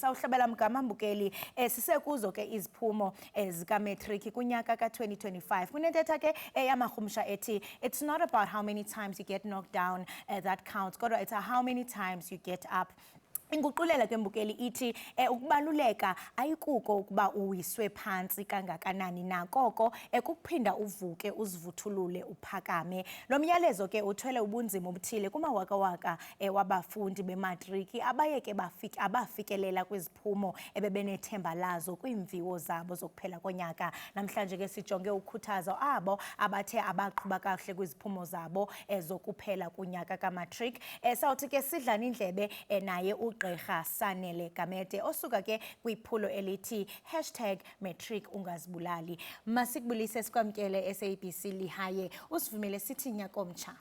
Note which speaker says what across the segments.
Speaker 1: Sawuhlabela mgama mbukeli sisekuzo ke iziphumo zika matric kunyaka ka2025. Kunentetha ke yamahumsha ethi it's not about how many times you get knocked down that counts, kodwa it's how many times you get up. Inguqulela ke mbukeli ithi ukubaluleka ayikuko ukuba uwiswe phansi kangakanani nakoko ukuphinda uvuke uzivuthulule uphakame. Lo myalezo ke uthwele ubunzima obuthile kumawaka wabafundi bematriki abayeke abafikelela kwiziphumo ebebenethemba lazo kwimviwo zabo zokuphela konyaka. Namhlanje ke sijonge ukukhuthaza abo abathe abaqhuba kahle kwiziphumo zabo zokuphela kunyaka kamatric. Sawuthi ke sidlana indlebe naye Gqirha Sanele Gamede osuka ke kwiphulo elithi #matric ungazibulali. Masikubulise sikwamkele SABC lihaye. Usivumele sithi nyaka omtsha.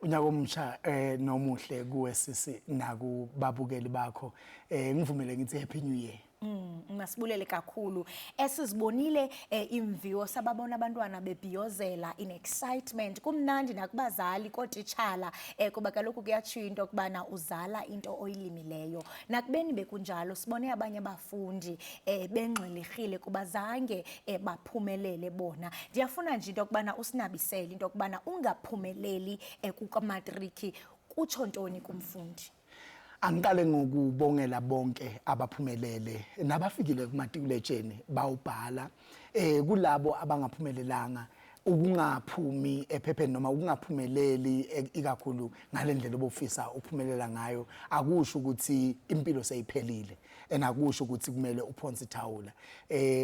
Speaker 2: Unyaka omtsha nomuhle kuwe sisi nakubabukeli bakho. Ngivumele ngithi happy new year.
Speaker 1: Masibulele kakhulu. Esizibonile imviwo sababona abantwana bebhiyozela in excitement. Kumnandi nakubazali kotitshala kuba kaloku kuyatshiwo into kubana uzala into oyilimileyo. Nakubeni bekunjalo sibone abanye abafundi bengxilihile kuba zange baphumelele bona. Ndiyafuna nje into kubana usinabisele into kubana ungaphumeleli kumatriki kutsho ntoni kumfundi.
Speaker 2: Angiqale ngokubongela bonke abaphumelele nabafikile kumatikuletsheni bawubhala kulabo abangaphumelelanga ukungaphumi ephepheni noma ukungaphumeleli ikakhulu ngalendlela obufisa uphumelela ngayo akusho ukuthi impilo seyiphelile akusho ukuthi kumele uphonse ithawula.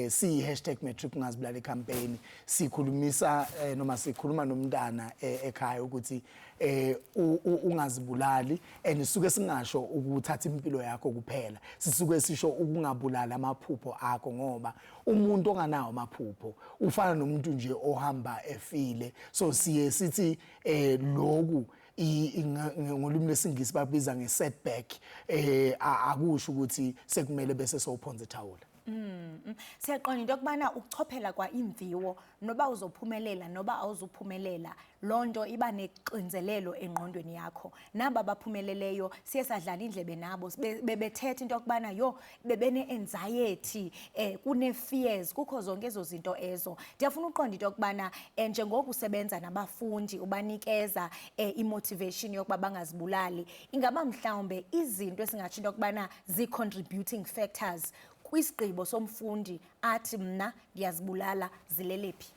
Speaker 2: Si #matric ungazibulali campaign sikhulumisa noma sikhuluma nomntana ekhaya ukuthi ungazibulali andisuke singasho ukuthatha impilo yakho kuphela, sisuke sisho ukungabulali amaphupho akho ngoba umuntu onganawo amaphupho ufana nomuntu nje ohamba efile. So siye sithi lokhu ngolimi lesingisi babiza ngesetback akusho ukuthi sekumele bese sophonza ithawula.
Speaker 1: Siyaqonda into kubana ukuchophela kwa imviwo noba uzophumelela noba awuzuphumelela lonto iba neqinzelelo engqondweni yakho. Naba baphumeleleyo siye sadlala indlebe nabo bebethetha into kubana yo bebene anxiety kune fears kukho zonke ezo zinto ezo. Ndiyafuna uqonda into kubana njengoku usebenza nabafundi ubanikeza imotivation yokuba bangazibulali, ingaba mhlawumbe izinto esingatsho into kubana zi-contributing factors kwisigqibo somfundi athi mna ndiyazibulala zilelephi?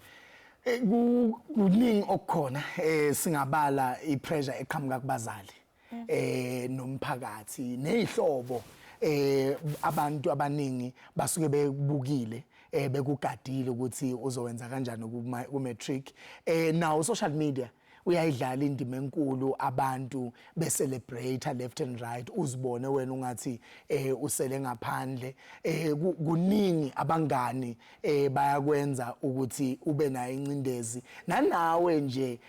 Speaker 2: Kuningi okukhona singabala ipressure eqhamuka kubazali nomphakathi nezihlobo abantu abaningi basuke bekubukile bekugadile ukuthi uzowenza kanjani ku-matric. Now social media uyayidlala indima enkulu, abantu becelebrate left and right, uzibone wena ungathi usele ngaphandle. Kuningi abangani bayakwenza ukuthi ube nayo incindezi nanawe nje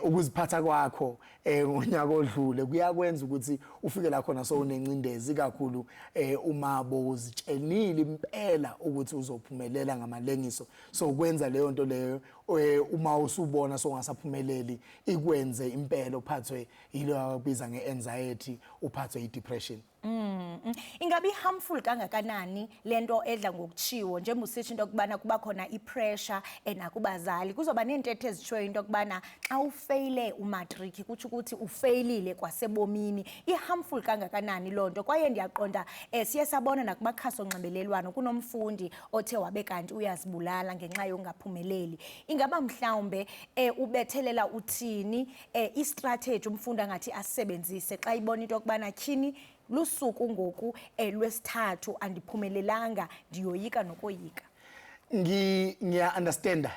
Speaker 2: ukuziphatha kwakho ngonyaka odlule kuyakwenza ukuthi ufike la khona so unencindezi kakhulu uma bozitshelile impela ukuthi uzophumelela ngamalengiso. So kwenza leyo nto leyo uma usubona so ngasaphumeleli ikwenze impela uphathwe yilo ababiza ngeanxiety, uphathwe yidepression.
Speaker 1: Ingabi harmful kangakanani lento edla ngokuchiwo njengosithi into kubana kuba khona ipressure nakubazali kuzoba nentethe ezitshoyo into kubana xa ufaile umatric kuthi ukuthi ufailile kwasebomini. Iharmful kangakanani lonto kwaye ndiyaqonda siye sabona nakumakhasi onxibelelwano kunomfundi othe wabe kanti uyazibulala ngenxa yongaphumeleli. Ingaba mhlawumbe ubethelela uthini istrategy umfundi angathi asebenzise xa ibona into kubana tyhini lusuku ngoku lwesithathu andiphumelelanga ndiyoyika nokoyika?
Speaker 2: Ngiya understand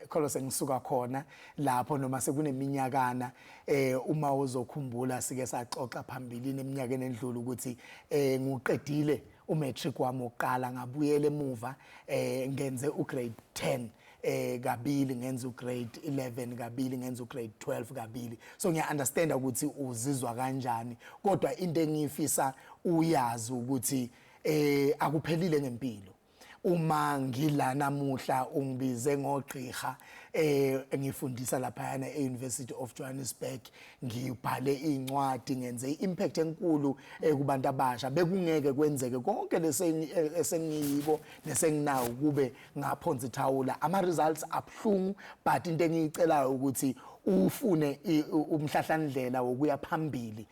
Speaker 2: kholo sengisuka khona lapho noma sekuneminyakana uma uzokhumbula sike saxoxa phambili eminyakeni endlule ukuthi ngiqedile umatric wami oqala ngabuyela emuva ngenze ugrade 10 kabili ngenza ugrade 11 kabili ngenza ugrade 12 kabili. So ngiya understand ukuthi uzizwa kanjani, kodwa into engifisa uyazi ukuthi akuphelile ngempilo. uma ngila namuhla ungibize ngogqirha ngifundisa lapha e-University of Johannesburg ngibhale incwadi ngenze impact enkulu kubantu abasha bekungeke kwenzeke konke lesengiyibo nesenginawo kube ngaphonza ithawula ama results abhlungu but into engiyicelayo ukuthi ufune umhlahlandlela wokuya phambili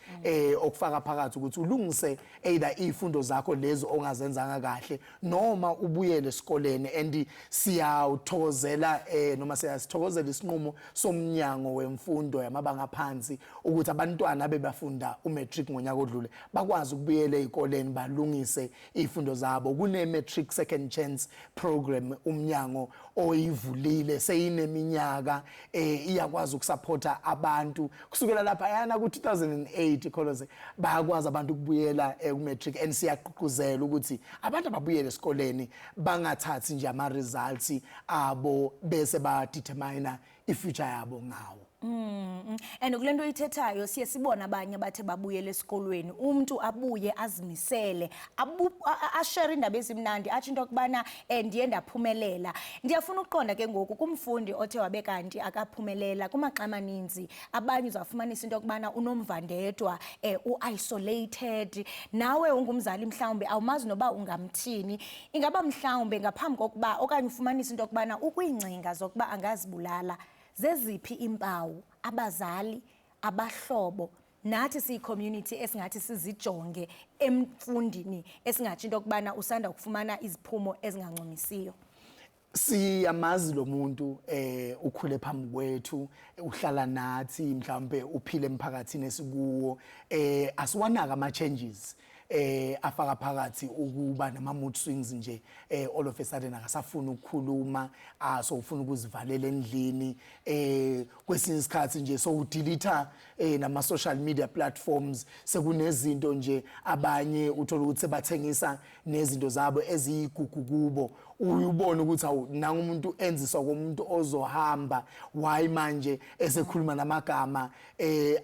Speaker 2: okufaka phakathi ukuthi ulungise either izifundo zakho lezo ongazenzanga kahle noma ubuyele esikoleni and siyawuthokozela noma siyasithokozela isinqumo somnyango wemfundo yamabanga aphansi ukuthi abantwana bebafunda umatric ngonyaka odlule bakwazi ukubuyela ezikoleni balungise izifundo zabo kune matric second chance program umnyango oyivulile seyineminyaka iyakwazi ukusupporta abantu kusukela lapha yana ku2008 kholoze bayakwazi abantu ukubuyela ku-matric and siyaqhuquzela ukuthi abantu ababuyele esikoleni bangathathi nje ama results abo bese badetermine ifuture yabo ngawo.
Speaker 1: And kulento ithethayo siye sibona abanye bathe babuyele esikolweni umuntu abuye azimisele ashare indaba ezimnandi athi into kubana ndiye ndaphumelela ndiyafuna ukuqonda ke ngoku kumfundi othe wabe kanti akaphumelela kumaxa amaninzi abanye uzafumanisa into kubana unomvandedwa uisolated nawe ungumzali mhlawumbe awumazi noba ungamthini ingaba mhlawumbe ngaphambi kokuba okanye ufumanisa into kubana ukwingcinga zokuba angazibulala zeziphi impawu abazali abahlobo nathi siyi-community esingathi sizijonge emfundini esingathi into kubana usanda ukufumana iziphumo ezingancumisiyo?
Speaker 2: Siyamazi lo muntu ukhule phambi kwethu uhlala nathi mhlawumbe uphile emphakathini esikuwo asiwanaka ama changes afaka phakathi ukuba nama mood swings nje all of a sudden akasafuna ukukhuluma so ufuna ukuzivalela endlini kwesinye isikhathi nje so udelete nama social media platforms sekunezinto nje abanye uthola ukuthi sebathengisa nezinto zabo eziyigugu kubo uyubona ukuthi awu nanga umuntu enziswa komuntu ozohamba why manje esekhuluma namagama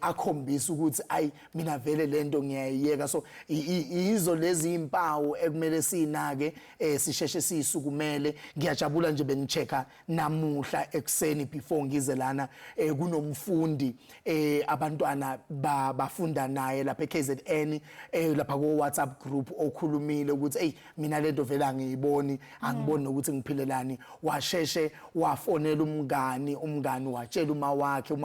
Speaker 2: akhombisa ukuthi ayi mina vele lento ngiyayiyeka so izo lezi impawu ekumele sinake sisheshe sisukumele ngiyajabula nje bengichecka namuhla ekseni before ngize lana kunomfundi abantwana bafunda naye lapha eKZN lapha ko WhatsApp group okhulumile ukuthi hey mina lento vele angiyiboni angiboni ukuthi ngiphilelani washeshe wafonela umngani watshela uma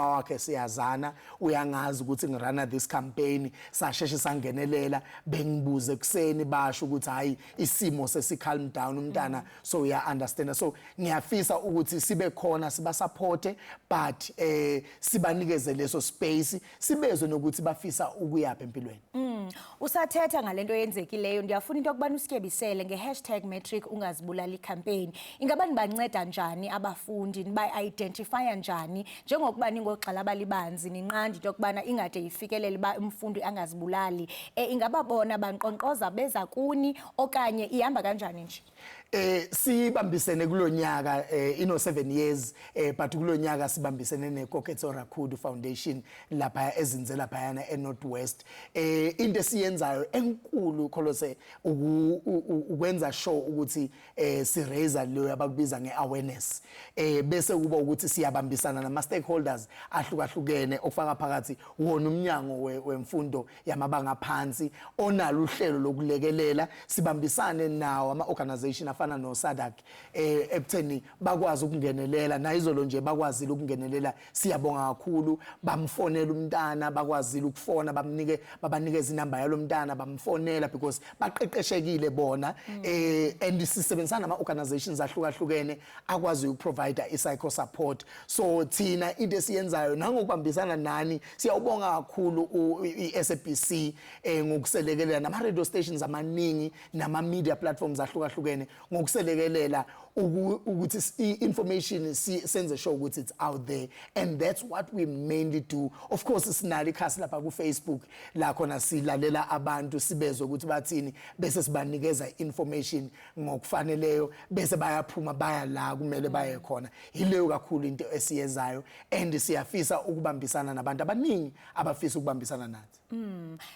Speaker 2: wakhe siyazana uyangazi ukuthi ngirana this campaign sasheshe sangenelela bengibuze kuseni basho ukuthi hayi isimo sesi-calm down umntana so uya understand so ngiyafisa ukuthi sibe khona siba supporte but sibanikeze leso space sibezwe nokuthi bafisa ukuyapha empilweni.
Speaker 1: Usathetha ngalento yenzekileyo ndiyafuna into yokubana usityebisele nge#matric ungazibulali campaign ingaba nibanceda njani abafundi niba-identifya njani njengokuba ningogxala abalibanzi ninqanda into yokubana ingade ifikelele uba umfundi angazibulali ingaba bona banqonqoza beza kuni okanye ihamba kanjani nje?
Speaker 2: Sibambisene kulonyaka ino 7 years but kulonyaka sibambisene neKoketso Rakhudu Foundation lapha ezinze lapha yana eNorthwest into esiyenzayo enkulu kholose ukwenza show ukuthi si raise leyo abakubiza ngeawareness bese kuba ukuthi siyabambisana nama stakeholders ahlukahlukene okufaka phakathi wona umnyango wemfundo yamabanga aphansi onalo uhlelo lokulekelela sibambisane nawo ama organization afana no SADC ekutheni bakwazi ukungenelela nayizolo nje bakwazile ukungenelela siyabonga kakhulu bamfonela umntana bakwazile ukufona babanikeza inamba yalo mntana bamfonela because baqeqeshekile bona and sisebenzisana nama organizations ahlukahlukene akwazi ukuprovide i-psycho support so thina into esiyenzayo nangokubambisana nani siyawubonga kakhulu iSABC ngokuselekelela nama radio stations amaningi nama media platforms ahlukahlukene ngokuselekelela ukuthi information senze sure ukuthi it's out there, and that's what we mainly do. Of course sinalo ikhasi lapha ku Facebook la khona silalela abantu sibezwe ukuthi bathini bese sibanikeza information ngokufaneleyo bese bayaphuma baya la kumele baye khona. Yileyo kakhulu into esiyenzayo, and siyafisa ukubambisana nabantu abaningi abafisa ukubambisana nathi.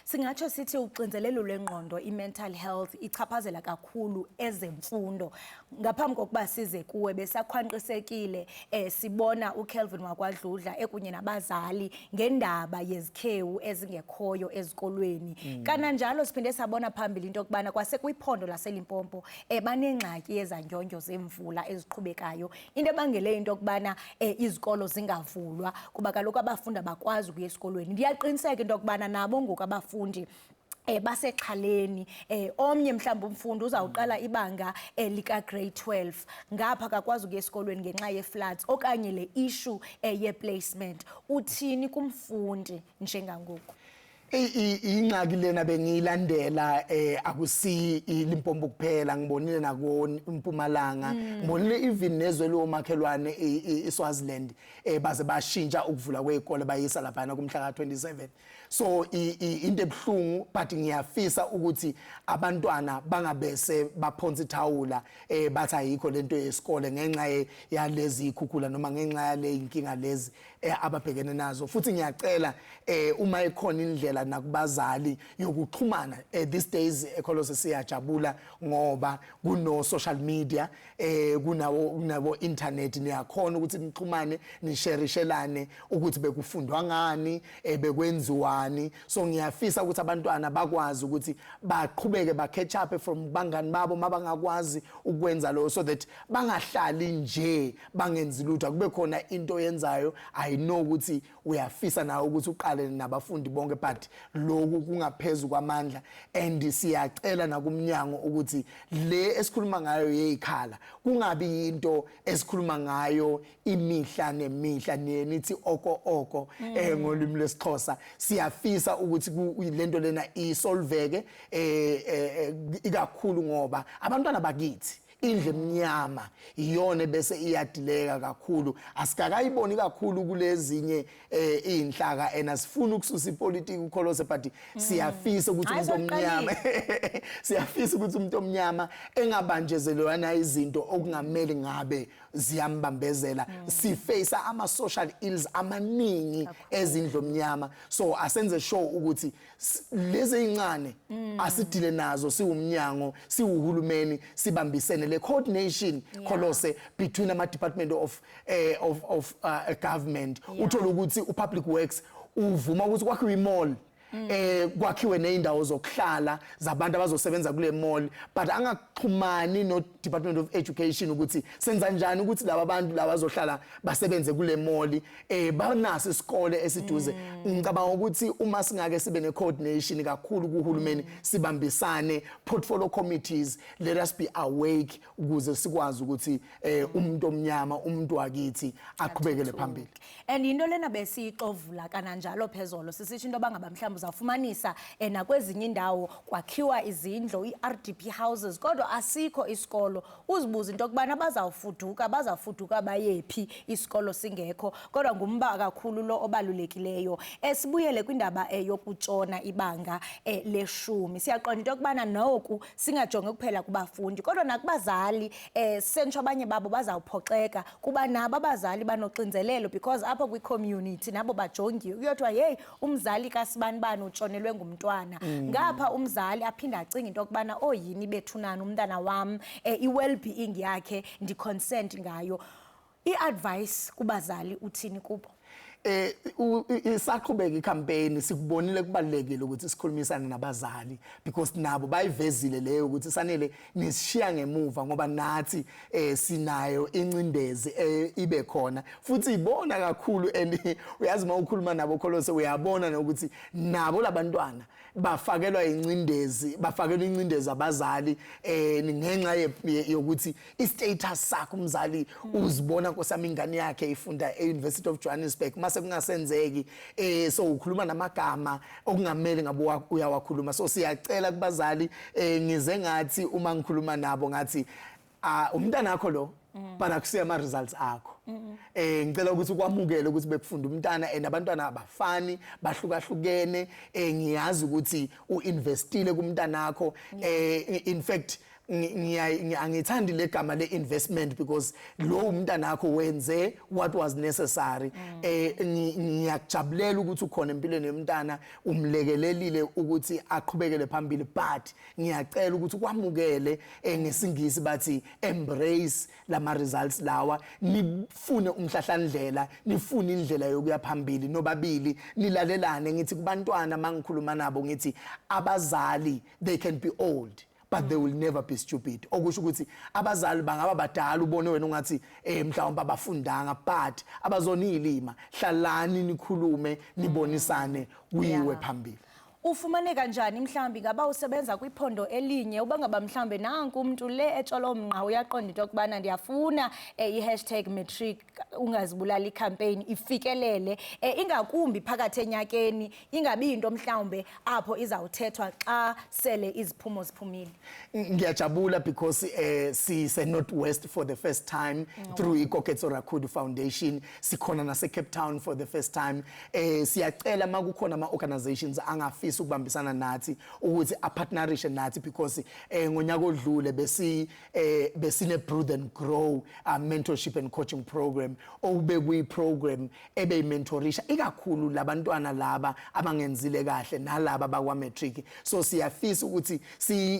Speaker 1: Singatsho sithi uxinzelelo lwengqondo i-mental health ichaphazela kakhulu ezemfundo. Ngaphambi kokuba size kuwe besakhwanqisekile sibona uKelvin wakwaDludla ekunye nabazali ngendaba yezikhewu ezingekhoyo ezikolweni. Kananjalo siphinde sabona phambili into yokubana kwasekwiphondo laseLimpopo banengxaki yezanyonyo zemvula eziqhubekayo. Into ebangele into yokubana izikolo zingavulwa kuba kaloku abafundi abakwazi ukuya esikolweni. Ndiyaqiniseka into yokubana nabo ngoku abafundi basexhaleni. Omnye mhlawumbe umfundi uzawuqala ibanga lika grade 12 ngapha akakwazi ukuya esikolweni ngenxa ye-floods okanye le issue ye-placement. Uthini kumfundi njengangoku?
Speaker 2: Ingxaki lena bengiyilandela akusi iLimpopo kuphela, ngibonile nako iMpumalanga, ngibonile even nezwe lomakhelwane iSwaziland baze bashintsha ukuvula kwezikole bayisa lapha kumhla ka27. So into ebhlungu, but ngiyafisa ukuthi abantwana bangabese baphonsa ithawula bathi ayikho lento yesikole ngenxa yalezi ikhukhula noma ngenxa yale inkinga lezi ababhekene nazo. Futhi ngiyacela uma ikhona indlela nakubazali yokuxhumana these days ekholose siyajabula ngoba kuno social media kunawo internet, niyakhona ukuthi nixhumane nisharishelane ukuthi bekufundwa ngani bekwenziwani. So ngiyafisa ukuthi abantwana bakwazi ukuthi baqhubeke ba catch up from bangani babo mabangakwazi ukwenza lo, so that bangahlali nje bangenzi lutho, kube khona into yenzayo. I know ukuthi uyafisa nawe ukuthi uqale nabafundi bonke, but lokhu kungaphezulu kwamandla, and siyacela nakumnyango ukuthi le esikhuluma ngayo yeyikhala kungabi into esikhuluma ngayo imihla nemihla nithi oko ngolimi lwesiXhosa. Siyafisa ukuthi lento lena isolveke ikakhulu ngoba abantwana bakithi indle emnyama iyona bese iyadileka kakhulu. Asikakayiboni kakhulu kulezinye inhlaka enasifuna ukususa ipolitiki ukholose, but siyafisa ukuthi umuntu omnyama siyafisa ukuthi umuntu omnyama engabanjezelwana izinto okungamele ngabe ziyambambezela. Siface ama social ills amaningi ezindlu omnyama, so asenze sure ukuthi lezi incane asidile nazo siwumnyango siwuhulumeni sibambisene le coordination kholose between ama department of government. Uthola ukuthi upublic works uvuma ukuthi kwakhiwe imall kwakhiwe neindawo zokuhlala zabantu abazosebenza kule mall, but angaxhumani no Department of Education ukuthi senza njani ukuthi laba bantu laba bazohlala basebenze kule mall banaso isikole esiduze. Ngicabanga ukuthi uma singake sibe ne coordination kakhulu kuhulumeni sibambisane portfolio committees, let us be awake ukuze sikwazi ukuthi umuntu omnyama umuntu wakithi aqhubekele phambili.
Speaker 1: And into lena besixovula kananjalo phezolo sisithi into bangaba mhlawumbe uzafumanisa nakwezinye indawo kwakhiwa izindlu iRDP houses kodwa asikho isikolo. Uzibuza into kubana bazafuduka bayephi isikolo singekho, kodwa ngumba kakhulu lo obalulekileyo. Sibuyele kwindaba yokutshona ibanga le10. Siyaqonda into kubana noku singajonge kuphela kubafundi kodwa nakubazali sentsho abanye babo bazawuphoxeka kuba nabo abazali banoxinzelelo, because apha kwi-community nabo bajongiwe kuyothiwa hey umzali kaSibanibani utshonelwe ngumntwana. Ngapha umzali aphinda acinga into kubana oyini bethunana umntana wam i-well-being yakhe ndi-consent ngayo. I-advice kubazali uthini kubo?
Speaker 2: Isaqhubeka icampaign sikubonile kubalekile ukuthi sikhulumisane nabazali, because nabo bayivezile leyo ukuthi sanele nishiya ngemuva ngoba nathi sinayo incindezi ibe khona futhi ibona kakhulu. And uyazi uma ukhuluma nabo kholose uyabona nokuthi nabo labantwana bafakelwa incindezi abazali ngenxa yokuthi istatus sakhe umzali uzibona nkosami ingane yakhe ifunda e-University of Johannesburg mase kungasenzeki so ukhuluma namagama okungamele ngabo uyawakhuluma. So siyacela kubazali ngize ngathi uma ngikhuluma nabo ngathi umntana wakho lo but akusiya ama results akho ngicela ukuthi ukwamukele ukuthi bekufunda umntana and abantwana abafani bahlukahlukene ngiyazi ukuthi uinvestile kumntana wakho in fact ngiyangithandi legama le-investment because lo umntana wakho wenze what was necessary ngiyakujabulela ukuthi ukhona empilweni yomntana umlekelelile ukuthi aqhubekele phambili but ngiyacela ukuthi kwamukele ngesingisi bathi embrace lama results lawa nifune umhlahlandlela nifune indlela yokuya phambili nobabili nilalelane ngithi kubantwana mangikhuluma nabo ngithi abazali they can be old but they will never be stupid okusho ukuthi abazali bangaba badala ubone wena ungathi mhlawumbe abafundanga but abazonilima hlalani nikhulume nibonisane kuyiwe phambili
Speaker 1: ufumane kanjani mhlambi ngaba usebenza kwiphondo elinye ubangaba mhlambe nanku umuntu le etsholoMnqa uyaqonda into kubana ndiyafuna #matric ungazibulala icampaign ifikelele ingakumbi phakathi enyakeni ingabi into mhlambe apho izawuthethwa xa sele iziphumo ziphumile
Speaker 2: ngiyajabula because sise Northwest for the first time through iKoketso Rakhudu Foundation sikhona nase Cape Town for the first time siyacela makukhona ama organizations angafisa ukubambisana nathi ukuthi apartnerishe nathi because ngonyaka odlule besine Breathe and Grow mentorship and coaching program obekwi program ebeyimentorisha ikakhulu labantwana laba abangenzile kahle nalaba bakwa matric so siyafisa ukuthi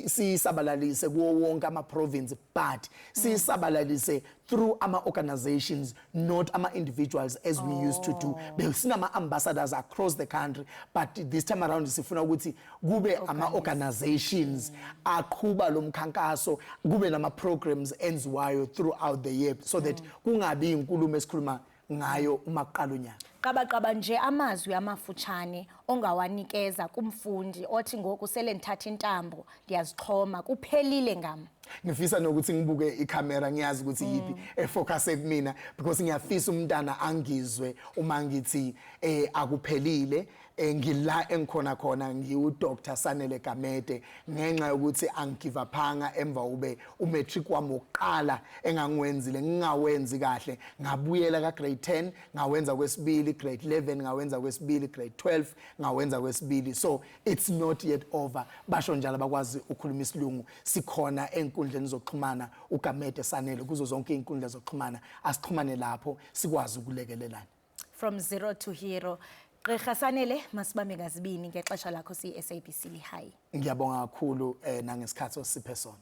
Speaker 2: sisabalalise kuwo wonke ama province but sisabalalise through ama organizations not ama individuals as we used to do besinama ambassadors across the country but this time around sifuna ukuthi kube ama organizations aqhuba lo mkhankaso kube nama programs enziwayo throughout the year so that kungabi inkulumo esikhuluma ngayo uma kuqala unyaka
Speaker 1: qaba nje amazwi amafutshane ongawanikeza kumfundi othi ngoku sele ndithatha intambo ndiyazixhoma kuphelile ngam
Speaker 2: ngifisa nokuthi ngibuke ikhamera ngiyazi ukuthi yipi efocus kumina because ngiyafisa umntana angizwe uma ngithi akuphelile ngila engikhona khona ngiuDr Sanele Gamede ngenxa yokuthi angigive uphanga emva ube umatric wami oqala engangiwenzile ngingawenzi kahle ngabuyela ka grade 10 ngawenza kwesibili grade 11 ngawenza kwesibili grade 12 ngawenza kwesibili so it's not yet over basho njalo bakwazi ukukhuluma isilungu sikhona enkundleni zokuxhumana uGamede Sanele kuzo zonke inkundla zokuxhumana asixhumane lapho sikwazi ukulekelelana
Speaker 1: from zero to hero Gqirha Sanele masibambe ngazibini ngexesha lakho siSABC High
Speaker 2: ngiyabonga kakhulu nangesikhathi osiphe sona